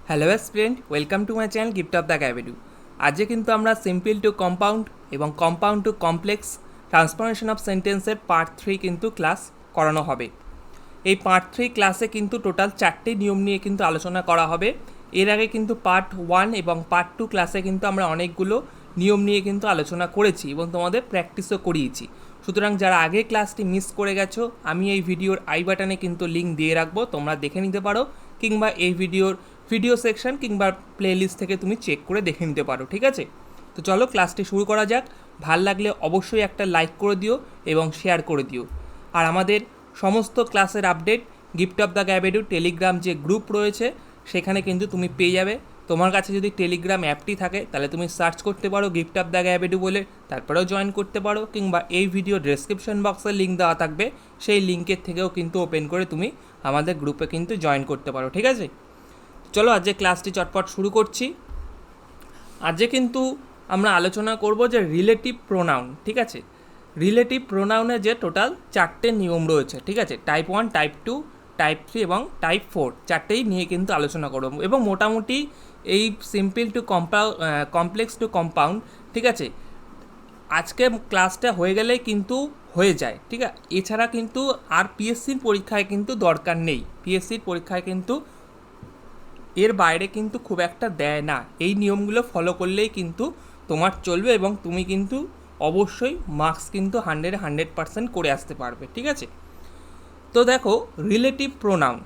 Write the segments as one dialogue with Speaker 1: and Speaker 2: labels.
Speaker 1: Hello student, welcome to my channel gift of the ক্যাভেডু। আজকে কিন্তু আমরা সিম্পল টু কম্পাউন্ড এবং compound to complex transformation of সেন্টেন্সের পার্ট 3 কিন্তু ক্লাস করানো হবে। এই পার্ট 3 ক্লাসে কিন্তু টোটাল 4টি নিয়ম নিয়ে কিন্তু আলোচনা করা হবে। এর আগে কিন্তু পার্ট 1 এবং পার্ট 2 ক্লাসে কিন্তু আমরা অনেকগুলো নিয়ম নিয়ে কিন্তু আলোচনা করেছি এবং তোমাদের প্র্যাকটিসও করিয়েছি। সুতরাং যারা আগে ক্লাসটি মিস করে গেছো, আমি এই ভিডিওর আই বাটনে কিন্তু লিঙ্ক দিয়ে রাখবো, তোমরা দেখে নিতে পারো, কিংবা এই ভিডিও সেকশন কিংবা প্লেলিস্ট থেকে তুমি চেক করে দেখে নিতে পারো। ঠিক আছে, তো চলো ক্লাসটি শুরু করা যাক। ভাল লাগলে অবশ্যই একটা লাইক করে দিও এবং শেয়ার করে দিও। আর আমাদের সমস্ত ক্লাসের আপডেট গিফট অফ দ্য গ্যাবেডু টেলিগ্রাম যে গ্রুপ রয়েছে সেখানে কিন্তু তুমি পেয়ে যাবে। তোমার কাছে যদি টেলিগ্রাম অ্যাপটি থাকে তাহলে তুমি সার্চ করতে পারো গিফট অফ দ্য গ্যাবেডু বলে, তারপরেও জয়েন করতে পারো, কিংবা এই ভিডিও ডেসক্রিপশন বক্সে লিঙ্ক দেওয়া থাকবে, সেই লিঙ্কের থেকেও কিন্তু ওপেন করে তুমি আমাদের গ্রুপে কিন্তু জয়েন করতে পারো। ঠিক আছে, চলো আজকে ক্লাসটি চটপট শুরু করছি। আজকে কিন্তু আমরা আলোচনা করব যে রিলেটিভ প্রোনাউন। ঠিক আছে, রিলেটিভ প্রোনাউনে যে টোটাল 4টে নিয়ম রয়েছে। ঠিক আছে, টাইপ 1, টাইপ 2, টাইপ 3 এবং টাইপ 4, 4টেই নিয়ে কিন্তু আলোচনা করব। এবং মোটামুটি এই simple to complex to compound, ঠিক আছে, আজকে ক্লাসটা হয়ে গেলেই কিন্তু হয়ে যায়। ঠিক আছে, এছাড়া কিন্তু আর পিএসসির পরীক্ষায় কিন্তু দরকার নেই। পিএসসির পরীক্ষায় কিন্তু এর বাইরে কিন্তু খুব একটা দেয় না। এই নিয়মগুলো ফলো করলেই কিন্তু তোমার চলবে এবং তুমি কিন্তু অবশ্যই মার্কস কিন্তু 100% করে আসতে পারবে। ঠিক আছে, তো দেখো রিলেটিভ প্রোনাউন।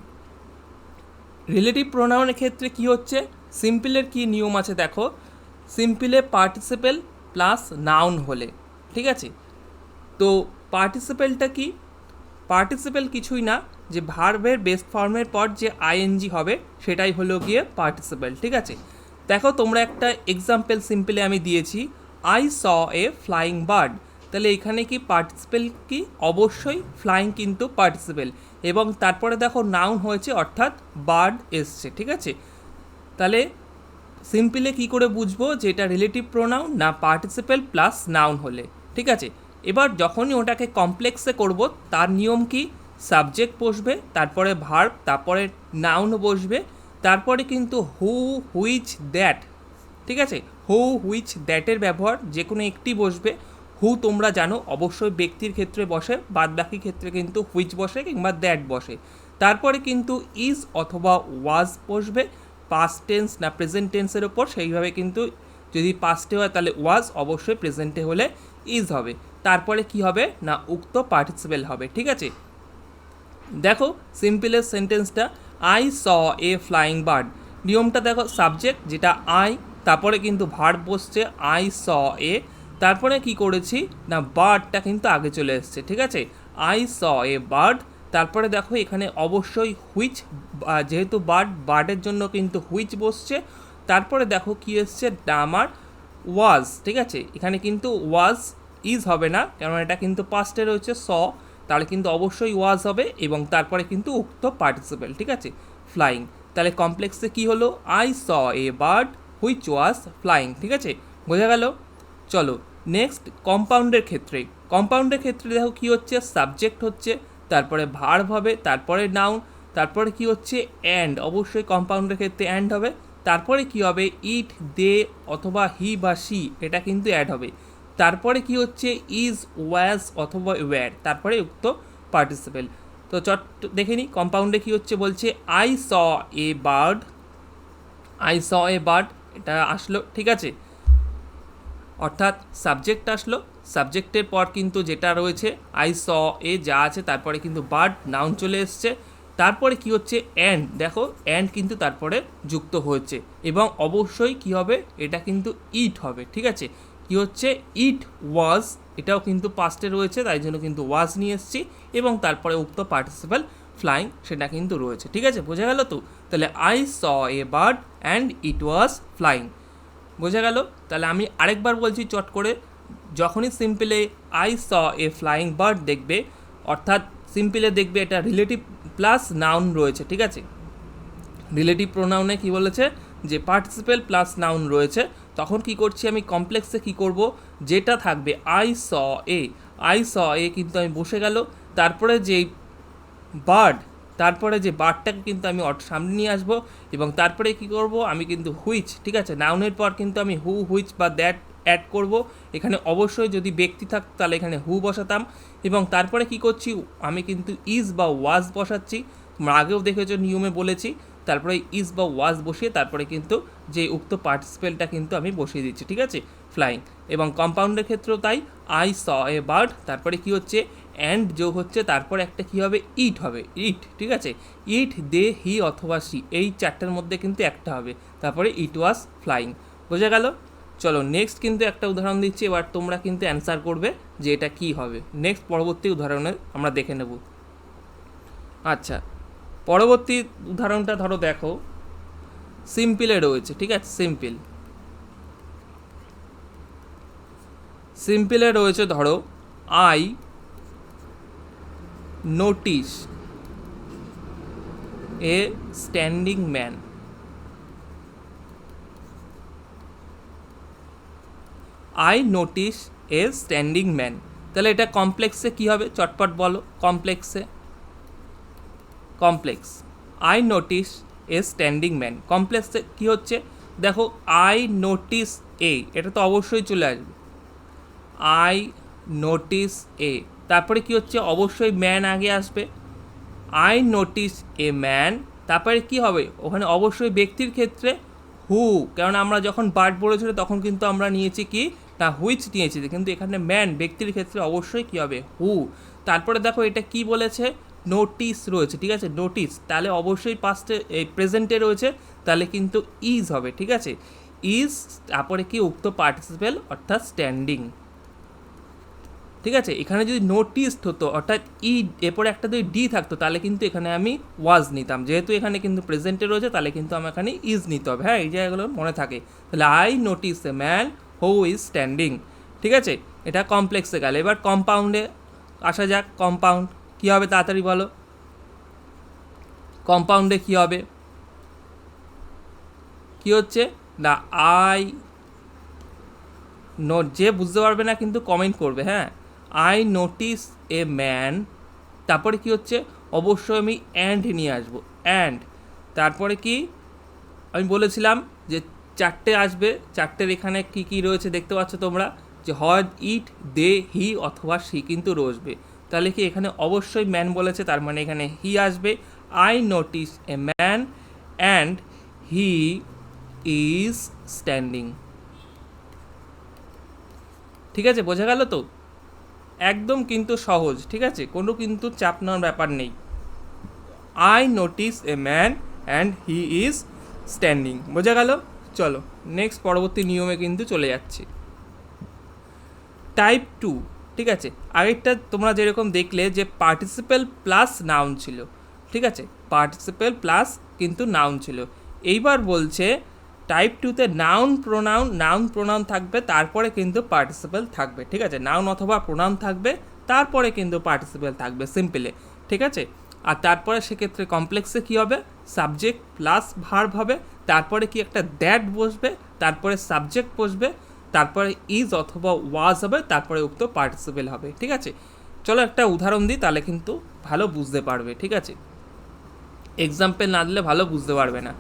Speaker 1: রিলেটিভ প্রোনাউনের ক্ষেত্রে কি হচ্ছে, সিম্পলের কি নিয়ম আছে দেখো। সিম্পলে পার্টিসিপেল প্লাস নাউন হলে, ঠিক আছে, তো পার্টিসিপেলটা কি? পার্টিসিপেল কিছুই না, যে ভার্বের বেস্ট ফর্মের পর যে আইএনজি হবে সেটাই হলো গিয়ে পার্টিসিপেল। ঠিক আছে, দেখো তোমরা একটা এক্সাম্পল সিম্পলে আমি দিয়েছি, I saw a flying bird. তাহলে এখানে কি পার্টিসিপেল কি? অবশ্যই ফ্লাইং কিন্তু পার্টিসিপেল, এবং তারপরে দেখো নাউন হয়েছে অর্থাৎ বার্ড এসছে। ঠিক আছে, তাহলে সিম্পলে কি করে বুঝবো যে এটা রিলেটিভ প্রোনাউন না পার্টিসিপেল প্লাস নাউন হলে? ঠিক আছে, এবার যখনই ওটাকে কমপ্লেক্সে করব তার নিয়ম কি, সাবজেক্ট বসবে, তারপরে ভার্ব, তারপরে নাউন বসবে, তারপরে কিন্তু হু, হুইচ, দ্যাট। ঠিক আছে, হু, হুইচ, দ্যাটের ব্যবহার যে কোনো একটি বসবে। হু তোমরা জানো অবশ্যই ব্যক্তির ক্ষেত্রে বসে, বাদ বাকি ক্ষেত্রে কিন্তু হুইচ বসে কিংবা দ্যাট বসে। তারপরে কিন্তু ইজ অথবা ওয়াজ বসবে, পাস্ট টেন্স না প্রেজেন্ট টেন্সের ওপর, সেইভাবে কিন্তু যদি পাস্টে হয় তাহলে ওয়াজ, অবশ্যই প্রেজেন্টে হলে ইজ হবে। তারপরে কি হবে না উক্ত পার্টিসিপেল হবে। ঠিক আছে, দেখো সিম্পলের সেন্টেন্সটা, I saw a flying bird. নিয়মটা দেখো, সাবজেক্ট যেটা আই, তারপরে কিন্তু ভার্ব বসছে আই স এ, তারপরে কি করেছি না বার্ডটা কিন্তু আগে চলে এসছে। ঠিক আছে, আই স এ বার্ড, তারপরে দেখো এখানে অবশ্যই হুইচ, যেহেতু বার্ডের জন্য কিন্তু হুইচ বসছে। তারপরে দেখো কি এসছে আমার ওয়াজ। ঠিক আছে, এখানে কিন্তু ওয়াজ ইজ হবে না, কারণ এটা কিন্তু পাস্টে রয়েছে স, তাহলে কিন্তু অবশ্যই ওয়াজ হবে, এবং তারপরে কিন্তু উক্ত পার্টিসিপেল। ঠিক আছে, ফ্লাইং। তাহলে কমপ্লেক্সে কি হলো, I saw a bird which was flying. ঠিক আছে, বোঝা গেল। চলো নেক্সট কম্পাউন্ডের ক্ষেত্রে। কম্পাউন্ডের ক্ষেত্রে দেখো কি হচ্ছে, সাবজেক্ট হচ্ছে, তারপরে ভার্ব হবে, তারপরে নাউন, তারপরে কি হচ্ছে অ্যান্ড, অবশ্যই কম্পাউন্ডের ক্ষেত্রে অ্যান্ড হবে। তারপরে কি হবে, ইট, দে অথবা হি বা সি, এটা কিন্তু অ্যাড হবে। তারপরে কি হচ্ছে ইজ, ওয়াজ অথবা ওয়্যার, তারপরে উক্ত পার্টিসিপেল। তো চট দেখে নিই কম্পাউন্ডে কি হচ্ছে, বলছে I saw a bird, I saw a bird, এটা আসলো। ঠিক আছে, অর্থাৎ সাবজেক্ট আসলো, সাবজেক্টের পর কিন্তু যেটা রয়েছে আই স এ যা আছে, তারপরে কিন্তু বার্ড নাউন চলে এসছে। তারপরে কি হচ্ছে অ্যান্ড, দেখো অ্যান্ড কিন্তু তারপরে যুক্ত হয়েছে, এবং অবশ্যই কি হবে, এটা কিন্তু ইট হবে। ঠিক আছে, কি হচ্ছে ইট ওয়াজ, এটাও কিন্তু পাস্টে রয়েছে, তাই জন্য কিন্তু ওয়াজ নিয়ে এসছি, এবং তারপরে উক্ত পার্টিসিপাল ফ্লাইং সেটা কিন্তু রয়েছে। ঠিক আছে, বোঝা গেল তো? তাহলে I saw a bird and it was flying, বোঝা গেল। তাহলে আমি আরেকবার বলছি চট করে, যখনই সিম্পলে I saw a flying bird দেখবে, অর্থাৎ সিম্পলে দেখবে এটা রিলেটিভ প্লাস নাউন রয়েছে। ঠিক আছে, রিলেটিভ প্রোনাউনে কি বলেছে যে পার্টিসিপেল প্লাস নাউন রয়েছে, তখন কি করছি আমি কমপ্লেক্সে কি করব, যেটা থাকবে I saw A, I saw এ কিন্তু আমি বসে গেল, তারপরে যেই বার্ড তারপরে যে বারটাকে কিন্তু আমি সামনে নিয়ে আসবো এবং তারপরে কি করব আমি কিন্তু হুইচ, ঠিক আছে, নাউনের পর কিন্তু আমি হু, হুইচ বা দ্যাট অ্যাড করব। এখানে অবশ্যই যদি ব্যক্তি থাকতো তাহলে এখানে হু বসাতাম এবং তারপরে কি করছি আমি কিন্তু ইজ বা ওয়াজ বসাচ্ছি। তোমরা আগেও দেখেছো নিয়মে বলেছি। তারপরে ইজ বা ওয়াজ বসিয়ে তারপরে কিন্তু যে উক্ত পার্টিসিপেলটা কিন্তু আমি বসিয়ে দিচ্ছি, ঠিক আছে, ফ্লাইং। এবং কম্পাউন্ডের ক্ষেত্রেও তাই, আই স এ বার্ড, তারপরে কি হচ্ছে অ্যান্ড যোগ হচ্ছে, তারপরে একটা কি হবে ইট হবে, ইট, ঠিক আছে, ইট, দে, হি অথবা সি, এই চারটার মধ্যে কিন্তু একটা হবে, তারপরে ইট ওয়াজ ফ্লাইং। বোঝা গেল? চলো নেক্সট কিন্তু একটা উদাহরণ দিচ্ছি, এবার তোমরা কিন্তু অ্যান্সার করবে যে এটা কী হবে। নেক্সট পরবর্তী উদাহরণে আমরা দেখে নেব। আচ্ছা, পরবর্তী উদাহরণটা ধরো দেখো, সিম্পলে রয়েছে, ঠিক আছে, সিম্পলে রয়েছে ধরো I notice a standing man. I notice a standing man, তাহলে এটা কমপ্লেক্সে কী হবে চটপট বলো। Complex I notice a standing man, কমপ্লেক্সে কী হচ্ছে দেখো, আই নোটিস এ, এটা তো অবশ্যই চলে আসবে, আই নোটিস এ, তারপরে কি হচ্ছে অবশ্যই ম্যান আগে আসবে, আই নোটিস এ ম্যান, তারপরে কি হবে ওখানে অবশ্যই ব্যক্তির ক্ষেত্রে হু, কারণ আমরা যখন বার্ড বলেছিল তখন কিন্তু আমরা নিয়েছি কি না হুইচ নিয়েছি, কিন্তু এখানে ম্যান ব্যক্তির ক্ষেত্রে অবশ্যই কি হবে হু। তারপরে দেখো এটা কি বলেছে নোটিস রয়েছে, ঠিক আছে, নোটিস, তাহলে অবশ্যই পাস্টে এই প্রেজেন্টে রয়েছে, তাহলে কিন্তু ইজ হবে, ঠিক আছে, ইজ, তারপরে কি উক্ত পার্টিসিপেল অর্থাৎ স্ট্যান্ডিং, ঠিক আছে। এখানে যদি নোটিস হতো অর্থাৎ ই এরপরে একটা যদি ডি থাকতো তাহলে কিন্তু এখানে আমি ওয়াজ নিতাম, যেহেতু এখানে কিন্তু প্রেজেন্টে রয়েছে তাহলে কিন্তু আমার এখানে ইজ নিতে হবে। হ্যাঁ, এই জায়গাগুলো মনে থাকে। তাহলে I notice a man who is standing, ঠিক আছে, এটা কমপ্লেক্সে গেল। এবার কম্পাউন্ডে আসা যাক। কম্পাউন্ড কী হবে তাড়াতাড়ি বলো, কম্পাউন্ডে কী হবে, কী হচ্ছে না আই নোট, যে বুঝতে পারবে না কিন্তু কমেন্ট করবে, হ্যাঁ, আই নোটিস এ ম্যান, তারপরে কি হচ্ছে অবশ্যই আমি অ্যান্ড নিয়ে আসবো, অ্যান্ড, তারপরে কি আমি বলেছিলাম যে চারটে আসবে, চারটের এখানে কি কি রয়েছে দেখতে পাচ্ছ তোমরা, যে হয় ইট, দে, হি অথবা সি কিন্তু রসবে, তাহলে কি এখানে অবশ্যই ম্যান বলেছে, তার মানে এখানে হি আসবে, I notice a man and he is standing, ঠিক আছে, বোঝা গেল তো? একদম কিন্তু সহজ, ঠিক আছে, কোনো কিন্তু চাপ নেওয়ার ব্যাপার নেই। I notice a man and he is standing, বোঝা গেল? চলো নেক্সট পরবর্তী নিয়মে কিন্তু চলে যাচ্ছি। টাইপ 2, ঠিক আছে, আগেরটা তোমরা যেরকম দেখলে যে পার্টিসিপেল প্লাস নাউন ছিল, ঠিক আছে, পার্টিসিপেল প্লাস কিন্তু নাউন ছিল। এইবার বলছে টাইপ 2তে নাউন প্রোনাউন থাকবে, তারপরে কিন্তু পার্টিসিপেল থাকবে, ঠিক আছে, নাউন অথবা প্রোনাউন থাকবে, তারপরে কিন্তু পার্টিসিপেল থাকবে সিম্পলে, ঠিক আছে। আর তারপরে সেক্ষেত্রে কমপ্লেক্সে কী হবে, সাবজেক্ট প্লাস ভার্ব হবে, তারপরে কি একটা দ্যাট বসবে, তারপরে সাবজেক্ট বসবে, তারপরে ইজ অথবা ওয়াজ হবে, তারপরে উক্ত পার্টিসিপেল হবে, ঠিক আছে। চলো একটা উদাহরণ দিই, তাহলে কিন্তু ভালো বুঝতে পারবে, ঠিক আছে, এক্সাম্পল না দিলে ভালো বুঝতে পারবে না।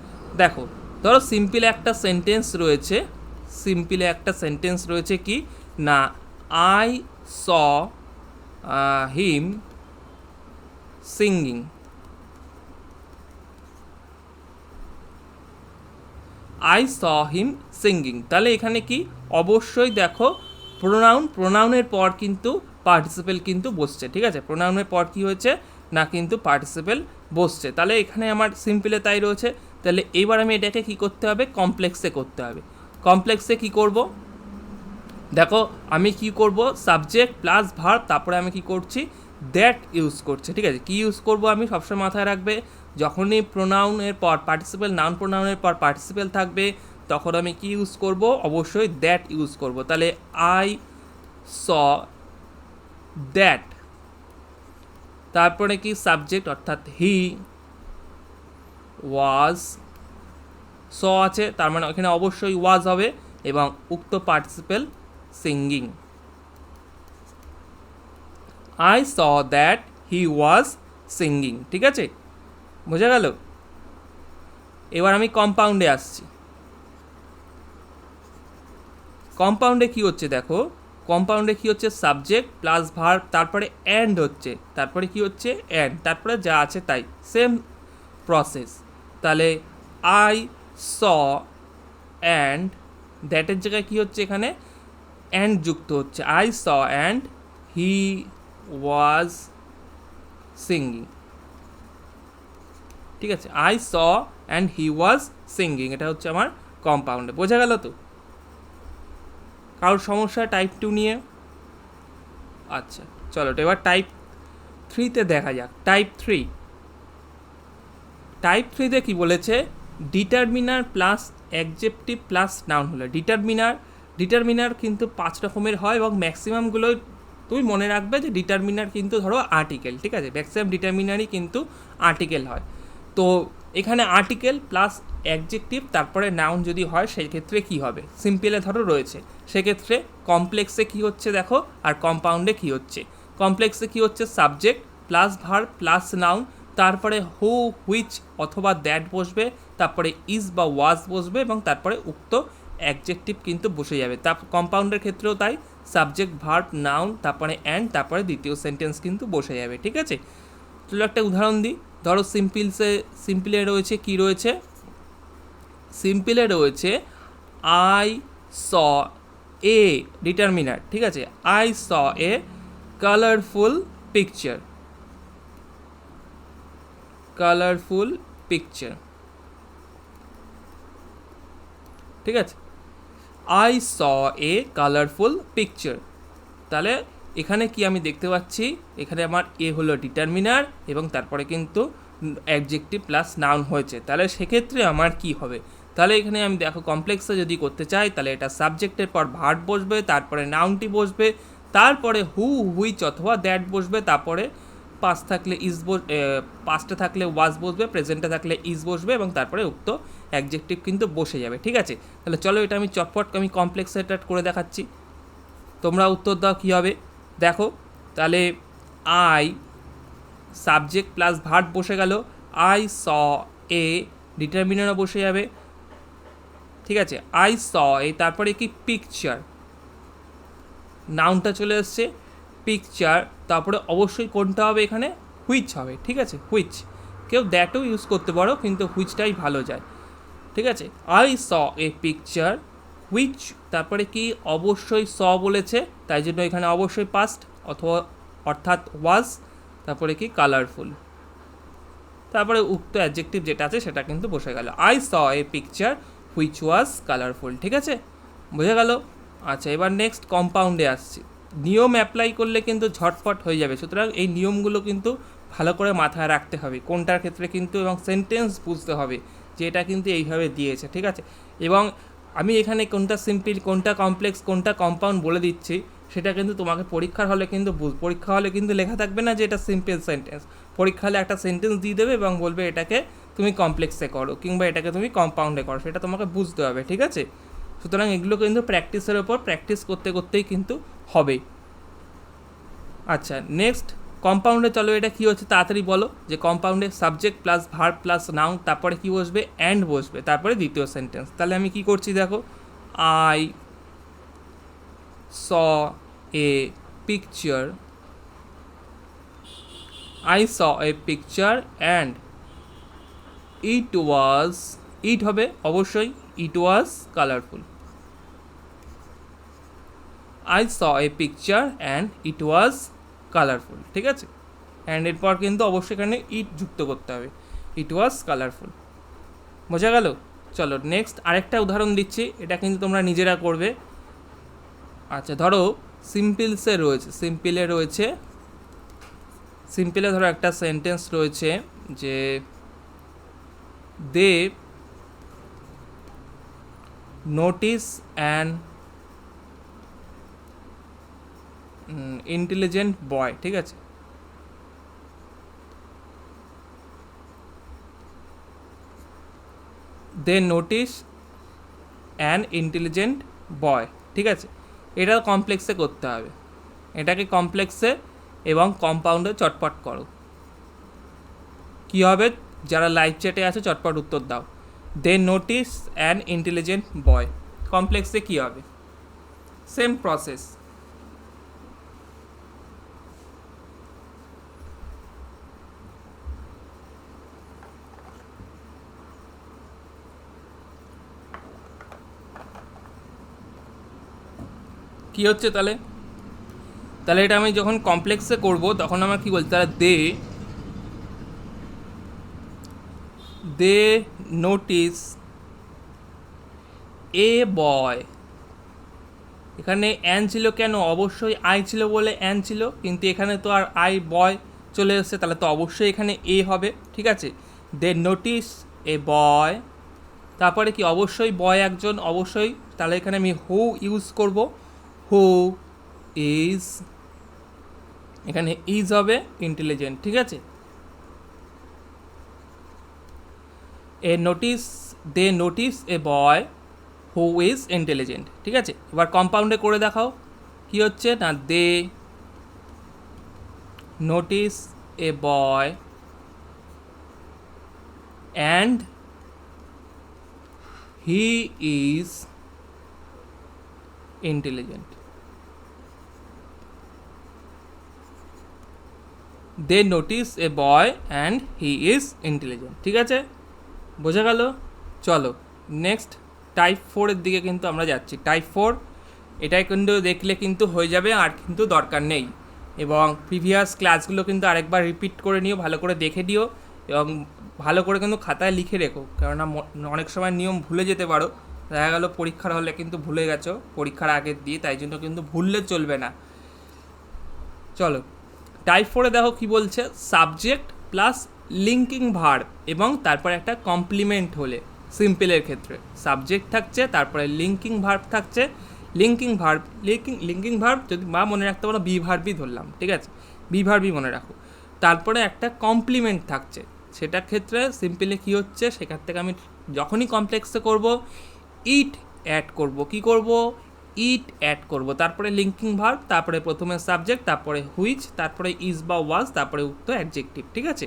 Speaker 1: দেখো ধরো সিম্পলে একটা সেন্টেন্স রয়েছে কি না I saw him singing, I saw him singing, তাহলে এখানে কি অবশ্যই দেখো প্রোনাউনের পর কিন্তু পার্টিসিপেল কিন্তু বসছে, ঠিক আছে, প্রোনাউনের পর কি হয়েছে না কিন্তু পার্টিসিপেল বসছে, তাহলে এখানে আমার সিম্পলে তাই রয়েছে। তাহলে এইবার আমি এটাকে কি করতে হবে, কমপ্লেক্সে করতে হবে। কমপ্লেক্সে কি করব দেখো, আমি কি করব সাবজেক্ট প্লাস ভার্ব, তারপরে আমি কি করছি দ্যাট ইউজ করছি, ঠিক আছে। কি ইউজ করব আমি সবসময় মাথায় রাখবে, যখনই প্রোনাউনের পর পার্টিসিপেল, নাউন প্রোনাউনের পর পার্টিসিপেল থাকবে তখন আমি কি ইউজ করব, অবশ্যই দ্যাট ইউজ করব। তাহলে আই স দ্যাট, তারপরে কি সাবজেক্ট অর্থাৎ হি ওয়াজ, স আছে তার মানে এখানে অবশ্যই ওয়াজ হবে এবং উক্ত participle singing, I saw that he was singing, ঠিক আছে। বোঝা গেল? এবার আমি কম্পাউন্ডে আসছি। কম্পাউন্ডে কি হচ্ছে দেখো, কম্পাউন্ডে কি হচ্ছে, সাবজেক্ট প্লাস ভার্ব, তারপরে অ্যান্ড হচ্ছে, তারপরে কি হচ্ছে অ্যান্ড, তারপরে যা আছে তাই, সেম প্রসেস। তাহলে আই স অ্যান্ড, দ্যাটের জায়গায় কি হচ্ছে এখানে অ্যান্ড যুক্ত হচ্ছে, I saw and he was singing. ঠিক আছে, I saw and he was singing, এটা হচ্ছে আমার কম্পাউন্ডে। বোঝা গেল তো? কারোর সমস্যা টাইপ 2 নিয়ে? আচ্ছা চলো এবার টাইপ 3তে দেখা যাক। টাইপ 3, টাইপ 3তে কি বলেছে, determiner plus adjective plus noun হলো। ডিটারমিনার কিন্তু 5 রকমের হয় এবং ম্যাক্সিমামগুলো তুমি মনে রাখবে যে ডিটারমিনার কিন্তু ধরো আর্টিকেল, ঠিক আছে, ম্যাক্সিমাম ডিটারমিনারই কিন্তু আর্টিকেল হয়। তো এখানে আর্টিকেল প্লাস অ্যাডজেক্টিভ তারপরে নাউন যদি হয় সেই ক্ষেত্রে কি হবে, সিম্পলে ধরো রয়েছে, সেক্ষেত্রে কমপ্লেক্সে কি হচ্ছে দেখো, আর কম্পাউন্ডে কি হচ্ছে। কমপ্লেক্সে কি হচ্ছে, subject plus verb plus noun, তারপরে হু হুইচ অথবা দ্যাট বসবে, তারপরে ইজ বা ওয়াজ বসবে এবং তারপরে উক্ত অ্যাডজেক্টিভ কিন্তু বসে যাবে। তার কম্পাউন্ডের ক্ষেত্রেও তাই, সাবজেক্ট ভার্ব নাউন তারপরে অ্যান্ড তারপরে দ্বিতীয় সেন্টেন্স কিন্তু বসে যাবে। ঠিক আছে, চলো একটা উদাহরণ দিই। ধরো সিম্পলে রয়েছে কি রয়েছে, সিম্পলে রয়েছে আই স এ ডিটারমিনার, ঠিক আছে, I saw A colourful picture, colourful picture, ঠিক আছে, I saw A colourful picture. তাহলে এখানে কি আমি দেখতে পাচ্ছি, এখানে আমার এ হলো ডিটারমিনার এবং তারপরে কিন্তু অ্যাডজেক্টিভ প্লাস নাউন হয়েছে। তাহলে সেক্ষেত্রে আমার কি হবে, তাহলে এখানে আমি দেখো কমপ্লেক্সে যদি করতে চাই তাহলে এটা সাবজেক্টের পর ভার্ব বসবে, তারপরে নাউনটি বসবে, তারপরে হু হুইচ অথবা দ্যাট বসবে, তারপরে পাস্ট থাকলে পাস্টে থাকলে ওয়াজ বসবে, প্রেজেন্টে থাকলে ইজ বসবে এবং তারপরে উক্ত অ্যাডজেক্টিভ কিন্তু বসে যাবে। ঠিক আছে, তাহলে চলো এটা আমি চটপট আমি কমপ্লেক্স এটা করে দেখাচ্ছি, তোমরা উত্তর দাও কী হবে। দেখো তাহলে আই সাবজেক্ট প্লাস ভার্ব বসে গেল, আই স এ ডিটারমিনারও বসে যাবে, ঠিক আছে, আই স এ, তারপরে কি পিকচার, নাউনটা চলে এসছে, পিকচার, তারপরে অবশ্যই কোনটা হবে এখানে, হুইচ হবে, ঠিক আছে, হুইচ, কেউ দ্যাটও ইউজ করতে পারো কিন্তু হুইচটাই ভালো যায়। ঠিক আছে, I saw a picture which, তারপরে কি অবশ্যই স বলেছে তাই জন্য এখানে অবশ্যই পাস্ট অথবা অর্থাৎ ওয়াজ, তারপরে কি কালারফুল, তারপরে উক্ত অ্যাডজেক্টিভ যেটা আছে সেটা কিন্তু বসে গেল, I saw a picture which was colourful. ঠিক আছে, বোঝা গেল? আচ্ছা এবার নেক্সট কম্পাউন্ডে আসছি। নিয়ম অ্যাপ্লাই করলে কিন্তু ঝটপট হয়ে যাবে, সুতরাং এই নিয়মগুলো কিন্তু ভালো করে মাথায় রাখতে হবে কোনটার ক্ষেত্রে কিন্তু, এবং সেন্টেন্স বুঝতে হবে যে এটা কিন্তু এইভাবে দিয়েছে। ঠিক আছে, এবং আমি এখানে কোনটা সিম্পল কোনটা কমপ্লেক্স কোনটা কম্পাউন্ড বলে দিচ্ছি, সেটা কিন্তু তোমাকে পরীক্ষার হলে কিন্তু পরীক্ষা হলে কিন্তু লেখা থাকবে না যে এটা সিম্পল সেন্টেন্স, পরীক্ষা হলে একটা সেন্টেন্স দিয়ে দেবে এবং বলবে এটাকে তুমি কমপ্লেক্সে করো কিংবা এটাকে তুমি কম্পাউন্ডে করো, সেটা তোমাকে বুঝতে হবে। ঠিক আছে, সুতরাং এগুলো কিন্তু প্র্যাকটিসের ওপর, প্র্যাকটিস করতে করতেই কিন্তু হবে। আচ্ছা নেক্সট কম্পাউন্ডে চলো, এটা কী হচ্ছে তাড়াতাড়ি বলো, যে কম্পাউন্ডে subject plus verb plus noun, তারপরে কি বসবে, অ্যান্ড বসবে, তারপরে দ্বিতীয় সেন্টেন্স। তাহলে আমি কি করছি দেখো, I saw a picture, I saw a picture and it was, it হবে অবশ্যই, it was colourful, I saw a picture and it was colourful. ঠিক আছে, অ্যান্ড এরপর কিন্তু অবশ্যই এখানে ইট যুক্ত করতে হবে, ইট ওয়াজ কালারফুল। বোঝা গেল? চলো নেক্সট আরেকটা উদাহরণ দিচ্ছি, এটা কিন্তু তোমরা নিজেরা করবে। আচ্ছা ধরো সিম্পলসে রয়েছে, সিম্পলে ধরো একটা সেন্টেন্স রয়েছে যে দে নোটিস অ্যান ইন্টেলিজেন্ট বয়। ঠিক আছে, দে নোটিস অ্যান ইন্টেলিজেন্ট বয়। ঠিক আছে, এটা কমপ্লেক্সে করতে হবে, এটাকে কমপ্লেক্সে এবং কম্পাউন্ডে চটপট করো। কী হবে, যারা লাইভ চ্যাটে আছে চটপট উত্তর দাও। দে নোটিস অ্যান ইন্টেলিজেন্ট বয়, কমপ্লেক্সে কী হবে? Same process. কী হচ্ছে তাহলে? তাহলে এটা আমি যখন কমপ্লেক্সে করব তখন আমার কী বলতে, তাহলে দে নোটিস এ বয়। এখানে অ্যান ছিল কেন? অবশ্যই আই ছিল বলে অ্যান ছিল, কিন্তু এখানে তো আর আই বয় চলে এসছে, তাহলে তো অবশ্যই এখানে এ হবে। ঠিক আছে, দে নোটিস এ বয়, তারপরে কি অবশ্যই বয় একজন, অবশ্যই। তাহলে এখানে আমি হু ইউজ করব, হু ইজ, এখানে ইজ হবে ইন্টেলিজেন্ট। ঠিক আছে, they notice a boy who is intelligent. ঠিক আছে, এবার কম্পাউন্ডে করে দেখাও কি হচ্ছে না, they notice a boy and he is intelligent. They notice a boy and he is intelligent. ঠিক আছে, বোঝা গেল? চলো নেক্সট টাইপ 4-এর দিকে কিন্তু আমরা যাচ্ছি। টাইপ 4 এটাই কিন্তু দেখলে কিন্তু হয়ে যাবে, আর কিন্তু দরকার নেই। এবং প্রিভিয়াস ক্লাসগুলো কিন্তু আরেকবার রিপিট করে নিও, ভালো করে দেখে দিও, এবং ভালো করে কিন্তু খাতায় লিখে রেখো, কেননা অনেক সময় নিয়ম ভুলে যেতে পারো। দেখা গেলো পরীক্ষার হলে কিন্তু ভুলে গেছো পরীক্ষার আগের দিয়ে, তাই জন্য কিন্তু ভুললে চলবে না। চলো টাইপ 4-এ দেখো কি বলছে, সাবজেক্ট প্লাস লিঙ্কিং ভার্ব এবং তারপরে একটা কমপ্লিমেন্ট হলে, সিম্পলের ক্ষেত্রে সাবজেক্ট থাকছে, তারপরে লিঙ্কিং ভার্ব থাকছে। লিঙ্কিং ভার্ব যদি মনে রাখতে পারো বি ভার্বই ধরলাম। ঠিক আছে, বি ভার্বই মনে রাখো। তারপরে একটা কমপ্লিমেন্ট থাকছে, সেটার ক্ষেত্রে সিম্পলে কি হচ্ছে, সেখান থেকে আমি যখনই কমপ্লেক্সে করব ইট অ্যাড করব। কি করব? ইট অ্যাড করব। তারপরে লিঙ্কিং ভার্ব, তারপরে প্রথমে সাবজেক্ট, তারপরে হুইচ, তারপরে ইজ বা ওয়াজ, তারপরে উক্ত অ্যাডজেক্টিভ। ঠিক আছে,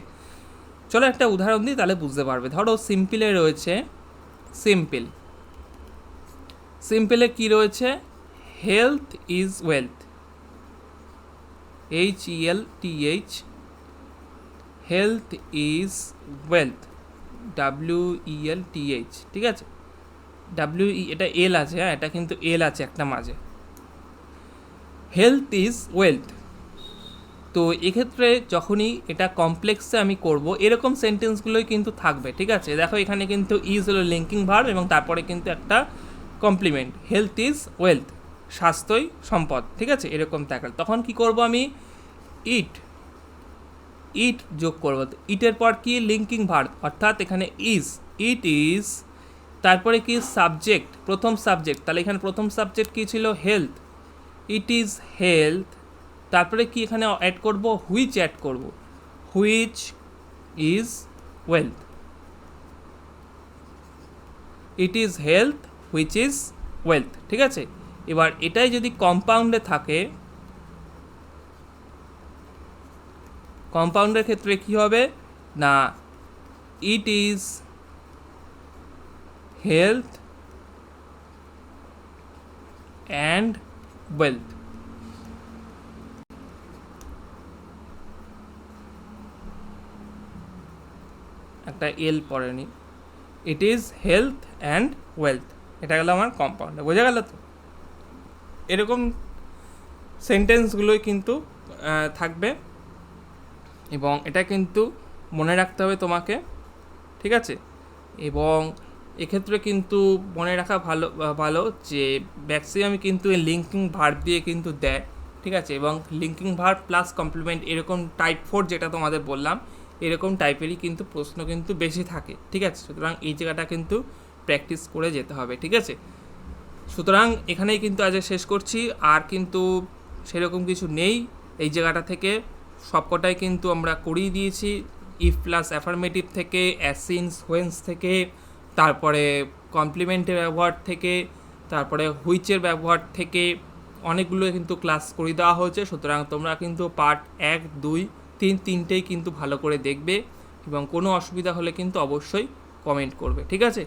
Speaker 1: চলো একটা উদাহরণ দিই, তাহলে বুঝতে পারবে। ধরো সিম্পলে রয়েছে, সিম্পলে কি রয়েছে, health is wealth, HELTH, health is wealth, WELTH। ঠিক আছে, এটা এল আছে, হ্যাঁ এটা কিন্তু এল আছে একটা মাঝে। Health is wealth. তো এক্ষেত্রে যখনই এটা কমপ্লেক্সে আমি করব, এরকম সেন্টেন্সগুলোই কিন্তু থাকবে। ঠিক আছে, দেখো এখানে কিন্তু ইজ হলো লিঙ্কিং ভার্ব এবং তারপরে কিন্তু একটা কমপ্লিমেন্ট, হেলথ ইজ ওয়েলথ, স্বাস্থ্যই সম্পদ। ঠিক আছে, এরকম থাকলে তখন কি করব, আমি ইট যোগ করবো। ইটের পর কি লিঙ্কিং ভার্ব, অর্থাৎ এখানে ইজ, ইট ইজ, তারপরে কি সাবজেক্ট, প্রথম সাবজেক্ট, তাহলে এখানে প্রথম সাবজেক্ট কি ছিল, হেলথ, ইট ইজ হেলথ। তারপরে কি এখানে অ্যাড করব, হুইচ অ্যাড করব, which is wealth, it is health which is wealth. ঠিক আছে, এবার এটাই যদি কম্পাউন্ডে থাকে, কম্পাউন্ডের ক্ষেত্রে কি হবে না, it is health and wealth. একটা এল পড়েনি, it is health and wealth, এটা গেল আমার কম্পাউন্ডে। বোঝা গেল তো? এরকম সেন্টেন্সগুলোই কিন্তু থাকবে এবং এটা কিন্তু মনে রাখতে হবে তোমাকে। ঠিক আছে, এবং এক্ষেত্রে কিন্তু মনে রাখা ভালো যে ম্যাক্সিমাম কিন্তু এই লিঙ্কিং ভার্ব দিয়ে কিন্তু দেয়। ঠিক আছে, এবং লিঙ্কিং ভার্ব প্লাস কমপ্লিমেন্ট, এরকম টাইপ 4 যেটা তোমাদের বললাম, এরকম টাইপেরই কিন্তু প্রশ্ন কিন্তু বেশি থাকে। ঠিক আছে, সুতরাং এই জায়গাটা কিন্তু প্র্যাকটিস করে যেতে হবে। ঠিক আছে, সুতরাং এখানেই কিন্তু আজ শেষ করছি, আর কিন্তু সেরকম কিছু নেই এই জায়গাটা থেকে, সবকটাই কিন্তু আমরা করিয়ে দিয়েছি। ইফ প্লাস অ্যাফার্মেটিভ থেকে, অ্যাসিন্স হোয়েন্স থেকে, তারপরে কমপ্লিমেন্টের ব্যবহার থেকে, তারপরে হুইচের ব্যবহার থেকে অনেকগুলো কিন্তু ক্লাস করিয়ে দেওয়া হয়েছে। সুতরাং তোমরা কিন্তু পার্ট 1, 2, 3 তিনটেই কিন্তু ভালো করে দেখবে, এবং কোনো অসুবিধা হলে কিন্তু অবশ্যই কমেন্ট করবে, ঠিক আছে?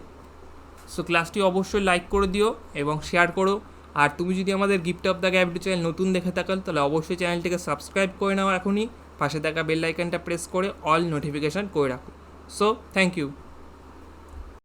Speaker 1: সো ক্লাসটি অবশ্যই লাইক করে দিও এবং শেয়ার করো। আর তুমি যদি আমাদের gift of the gap channel নতুন দেখে থাকো তাহলে অবশ্যই চ্যানেলটিকে সাবস্ক্রাইব করে নাও এখনই, পাশে থাকা বেল আইকনটা প্রেস করে অল নোটিফিকেশান করে রাখো। So thank you.